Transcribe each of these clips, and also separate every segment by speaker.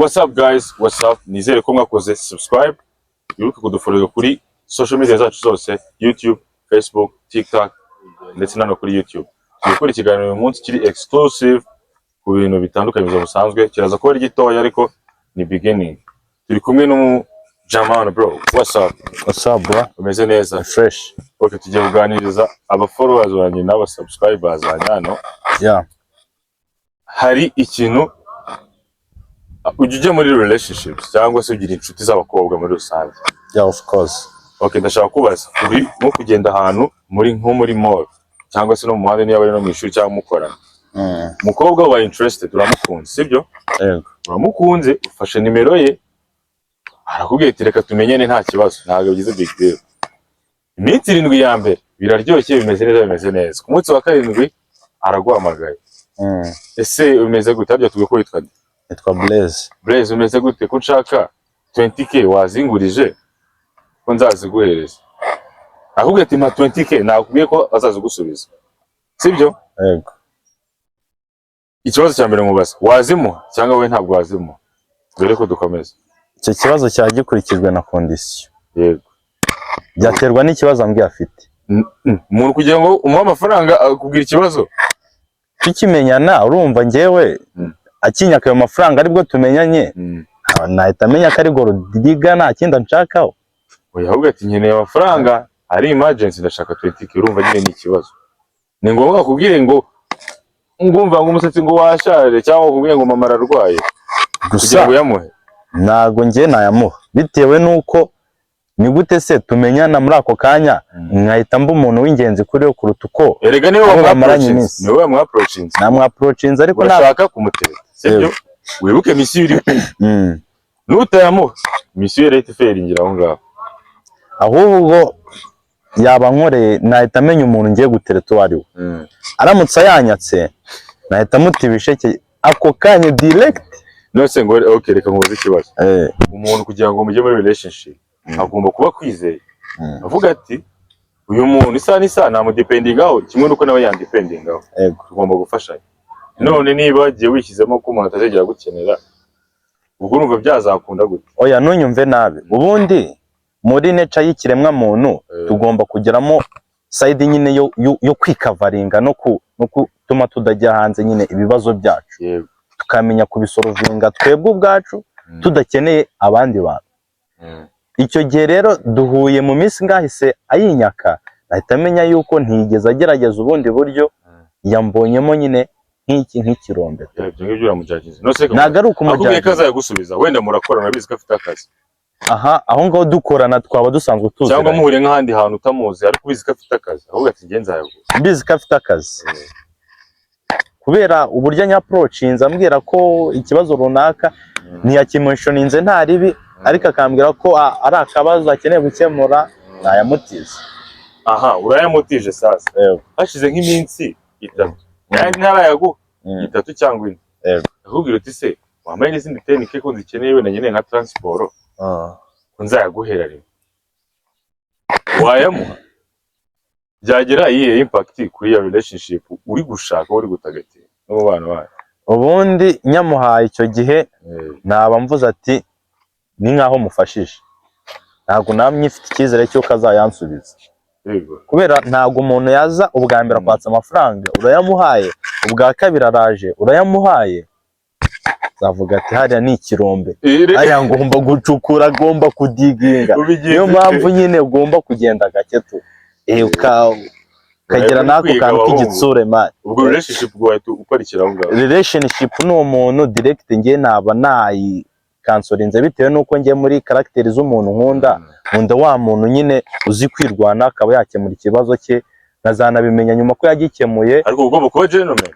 Speaker 1: What's up guys? What's up? Nizere ko mwakoze subscribe. Wibuke kudufollow kuri social media zacu zose, YouTube, Facebook, TikTok ndetse no kuri YouTube. Dukora ikiganiro uyu munsi kiri exclusive ku bintu bitandukanye bizo busanzwe. Kiraza ko ari gitoya ariko ni beginning. Turi kumwe no Jaman bro. What's up?
Speaker 2: What's up bro?
Speaker 1: Umeze neza?
Speaker 2: Fresh.
Speaker 1: Okay, tugiye kuganiriza aba followers banjye n'aba subscribers hano.
Speaker 2: Yeah.
Speaker 1: Hari ikintu ujye muri relationships cyangwa se ugira inshuti z'abakobwa muri rusange.
Speaker 2: Yeah, of course.
Speaker 1: Okay, ndashaka kubaza uri nko kugenda ahantu muri mall cyangwa se no mu muhanda niyo bari no mu ishuri cyangwa mukorana. Mukobwa wa interested uramukunze sibyo?
Speaker 2: Yego.
Speaker 1: Uramukunze ufashe nimero ye arakubwiye ati reka tumenyane nta kibazo ntabwo bigize big deal. Iminsi 7 ya mbere biraryoshye bimeze neza. Ku munsi wa 7 araguhamagaye. Ese umeze gute abyo tuvuga ko witwa
Speaker 2: Etwa Blaze.
Speaker 1: Blaze umeze gute ko nshaka 20k wazingurije ko nzaziguhereza. Ahubwo ati ma 20k nakubwiye ko azazigusubiza. Sibyo?
Speaker 2: Yego.
Speaker 1: Ikibazo cya mbere mubaza wazimuha cyangwa we ntabwo wazimuha. Dore ko dukomeza.
Speaker 2: Icyo kibazo cyagikurikijwe na condition.
Speaker 1: Yego.
Speaker 2: Byaterwa n'ikibazo ambwiye afite.
Speaker 1: Umuntu kugira ngo umuha amafaranga akubwira ikibazo.
Speaker 2: Tukimenyana urumva ngewe akinyaka ayo mafaranga aribwo tumenyanye. Nahita amenya ko ari gorodiga nta kindi nshakaho.
Speaker 1: Oya ahubwo ati nkeneye amafaranga ari emergency ndashaka 20k urumva nyine ni ikibazo. Ni ngombwa kubwire ngo ngumva ngo umusatsi ngo washaje cyangwa kubwire ngo mama ararwaye. Gusa uyamuhe.
Speaker 2: Nago ngiye nayamuha bitewe nuko ni gute se tumenyana muri ako kanya nkahita mba umuntu w'ingenzi kuri yo kuruta uko
Speaker 1: erega niwe wamwaprochinze
Speaker 2: namwaprochinze ariko
Speaker 1: nashaka kumutera sibyo wibuke misiyo iri nutayamuha misiyo rate fairingira aho ngaho
Speaker 2: ahubwo yaba nkoreye nahita amenya umuntu ngiye gutereta uwo ari we aramutse yanyatse nahita mutibisheke ako kanya direct
Speaker 1: nose ngo okay reka nkubaze ikibazo umuntu kugira ngo mujye muri relationship agomba kuba kwizeye avuga ati uyu muntu isa namudependingaho kimwe nuko nawe yandependingaho tugomba gufashanya none niba agiye wishyizemo ko umuntu atazegera gukenera ubwo urumva byazakunda gute
Speaker 2: oya ntunyumve nabi ubundi muri nature y'ikiremwa muntu tugomba kugeramo side nyine yo kwikavaringa no gutuma tudajya hanze nyine ibibazo byacu tukamenya kubisorovinga twebwe ubwacu tudakeneye abandi bantu. Icyo gihe rero duhuye mu minsi ngahise ayinyaka ahita amenya yuko ntigeze agerageza ubundi buryo yambonyemo nyine nk'ikirombe.
Speaker 1: Ibyo ngibyo uramujagize.
Speaker 2: Nagaruka umujagize.
Speaker 1: Akubwiye ko azagusubiza wenda murakorana nabizi ko afite akazi.
Speaker 2: Aha aho ngaho dukorana twaba dusanzwe tuzi.
Speaker 1: Cyangwa muhure nk'ahandi hantu utamuzi ariko ubizi ko afite akazi. Ahubwo ati ngenza yaguze.
Speaker 2: Mbizi ko afite akazi. Kubera uburyo nya approachinze ambwira ko ikibazo runaka ntiyakimentioninze nta ribi ariko akambwira ko ari akabazo akeneye gukemura nayamutize.
Speaker 1: Aha urayamutije sasa. Hashize nk'iminsi 3. Yani ntarayagu 3 cyangwa 4. Ahubwo uti se wambaye n'izindi technique ko zikeneye we nanyene nka transport. Nzayaguhera rero. Wayamuha. Byagera iyihe impact kuri ya relationship uri gushaka uri gutagatina no bana bana.
Speaker 2: Ubundi nyamuhaye icyo gihe naba mvuze ati ni nkaho mufashije ntago namwe ifite ikizere cyo kazayansubiza kubera ntago umuntu yaza ubwa mbere akwatsa amafaranga urayamuhaye ubwa kabiri araje urayamuhaye zavuga ati hariya ni ikirombe hariya ngomba gucukura agomba kudiginga niyo mpamvu nyine ugomba kugenda gake tu kagera nako kantu k'igitsure man
Speaker 1: ubwo relationship gwaye uparikira aho ngaho
Speaker 2: relationship n'uwo muntu direct ngiye naba nayi kansorinze bitewe nuko ngiye muri characteri z'umuntu nkunda wa muntu nyine uzi kwirwana akaba yakemura ikibazo cye nazanabimenya nyuma ko yagikemuye
Speaker 1: ariko ugomba kuba gentleman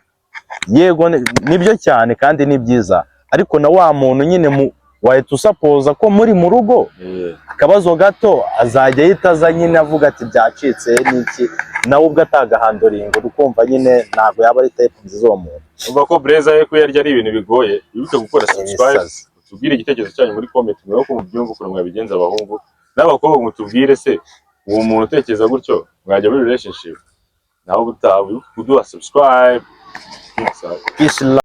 Speaker 2: yego nibyo cyane kandi ni byiza ariko na wa muntu nyine wahita usapoza ko muri mu rugo akabazo gato azajya yitaza nyine avuga ati byacitse n'iki nawe ubwo atagahandoringa ukumva nyine ntago yaba ari type nziza uwo muntu
Speaker 1: umva ko Blaze ye ko yarya ari ibintu bigoye bibuke gukora subscribe tubwire igitekerezo cyanyu muri comment mwe ko mubyumva uko mwabigenza abahungu n'abakobwa mutubwire se uwo muntu utekereza gutyo mwajya muri relationship naho butawe kuduha subscribe. Peace out.